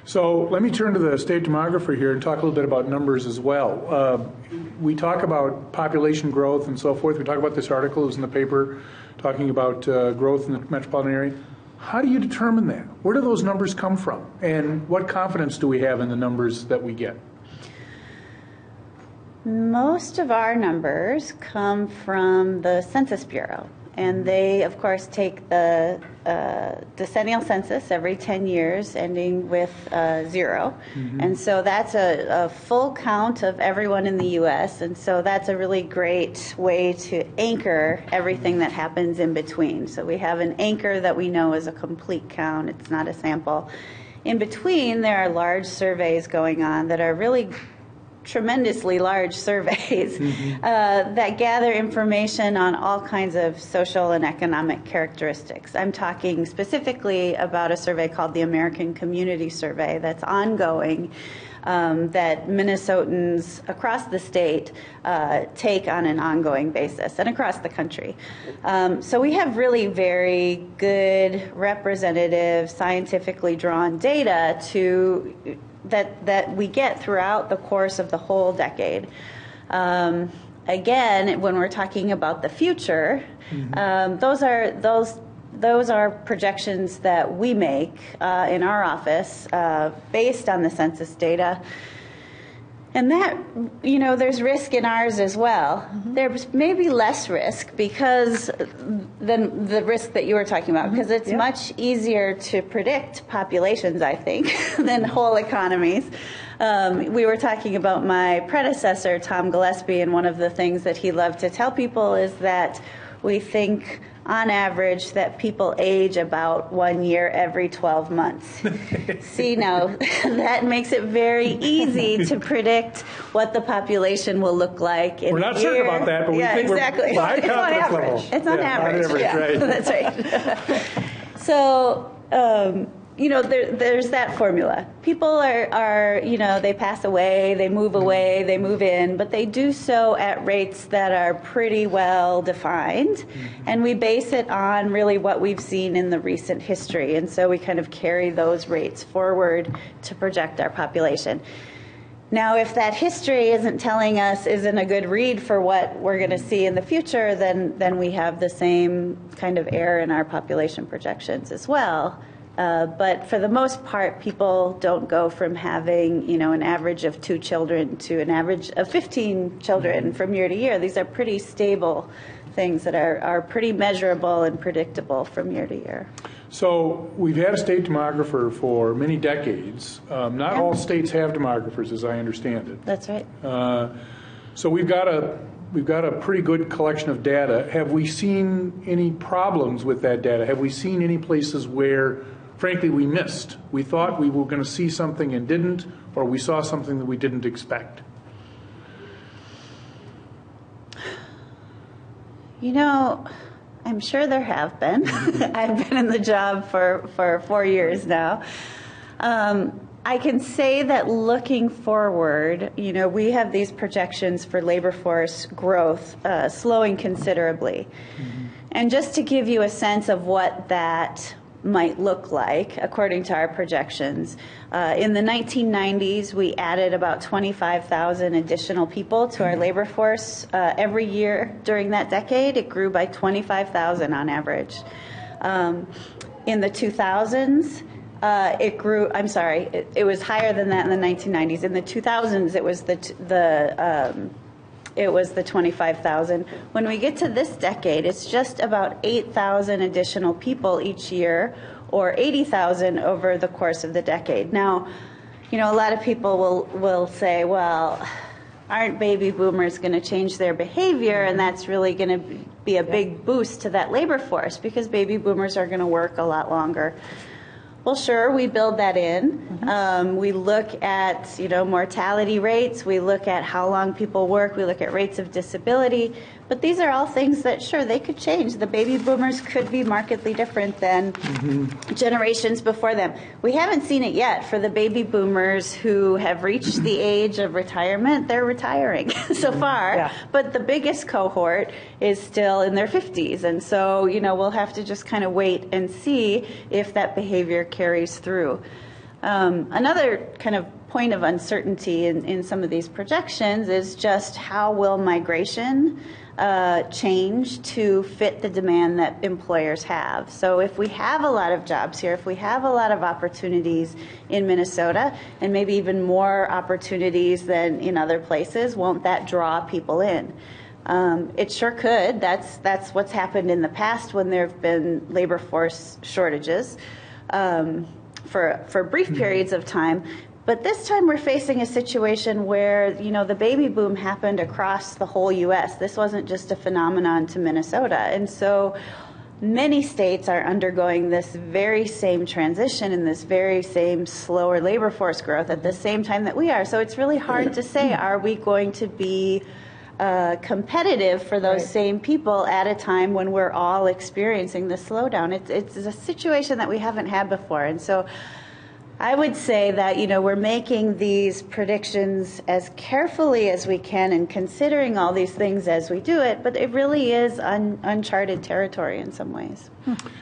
So let me turn to the state demographer here and talk a little bit about numbers as well. We talk about population growth and so forth. We talk about this article that was in the paper talking about growth in the metropolitan area. How do you determine that? Where do those numbers come from? And what confidence do we have in the numbers that we get? Most of our numbers come from the Census Bureau. And they, of course, take the decennial census every 10 years, ending with 0. Mm-hmm. And so that's a full count of everyone in the U.S. And so that's a really great way to anchor everything that happens in between. So we have an anchor that we know is a complete count. It's not a sample. In between, there are large surveys going on that are really tremendously large surveys that gather information on all kinds of social and economic characteristics. I'm talking specifically about a survey called the American Community Survey that's ongoing, that Minnesotans across the state take on an ongoing basis and across the country. So we have really very good, representative, scientifically drawn data that we get throughout the course of the whole decade. Again, when we're talking about the future, those are projections that we make in our office based on the census data. And that, there's risk in ours as well. Mm-hmm. There's maybe less risk than the risk that you were talking about, because it's much easier to predict populations, I think, than whole economies. We were talking about my predecessor, Tom Gillespie, and one of the things that he loved to tell people is that we think on average that people age about 1 year every 12 months. See, now, that makes it very easy to predict what the population will look like in a year. We're not certain about that, but we think exactly. we're high confidence level. It's on average. On average, right. That's right. So, there's that formula. People are, they pass away, they move away, they move in, but they do so at rates that are pretty well defined. And we base it on really what we've seen in the recent history. And so we kind of carry those rates forward to project our population. Now, if that history isn't a good read for what we're going to see in the future, then we have the same kind of error in our population projections as well. But for the most part, people don't go from having, an average of 2 children to an average of 15 children from year to year. These are pretty stable things that are pretty measurable and predictable from year to year. So we've had a state demographer for many decades. Not all states have demographers, as I understand it. That's right. So we've got a pretty good collection of data. Have we seen any problems with that data? Have we seen any places where, frankly, we missed? We thought we were going to see something and didn't, or we saw something that we didn't expect? I'm sure there have been. I've been in the job for 4 years now. I can say that looking forward, we have these projections for labor force growth slowing considerably. And just to give you a sense of what that might look like, according to our projections, in the 1990s, we added about 25,000 additional people to our labor force every year during that decade. It grew by 25,000 on average. In the 2000s, it grew, it was higher than that in the 1990s. In the 2000s, it was the 25,000. When we get to this decade, it's just about 8,000 additional people each year, or 80,000 over the course of the decade. Now, a lot of people will say, well, aren't baby boomers going to change their behavior, and that's really going to be a big boost to that labor force because baby boomers are going to work a lot longer. Well, sure, we build that in. We look at, mortality rates. We look at how long people work. We look at rates of disability. But these are all things that, sure, they could change. The baby boomers could be markedly different than generations before them. We haven't seen it yet for the baby boomers who have reached the age of retirement. They're retiring so far. Yeah. But the biggest cohort is still in their 50s. And so, we'll have to just kind of wait and see if that behavior carries through. Another kind of point of uncertainty in some of these projections is just how will migration change to fit the demand that employers have. So if we have a lot of jobs here, if we have a lot of opportunities in Minnesota, and maybe even more opportunities than in other places, won't that draw people in? It sure could. That's what's happened in the past when there have been labor force shortages for brief periods of time. But this time we're facing a situation where, the baby boom happened across the whole U.S. This wasn't just a phenomenon to Minnesota. And so many states are undergoing this very same transition and this very same slower labor force growth at the same time that we are. So it's really hard to say, are we going to be competitive for those same people at a time when we're all experiencing the slowdown? It's a situation that we haven't had before. And so I would say that, we're making these predictions as carefully as we can and considering all these things as we do it, but it really is uncharted territory in some ways.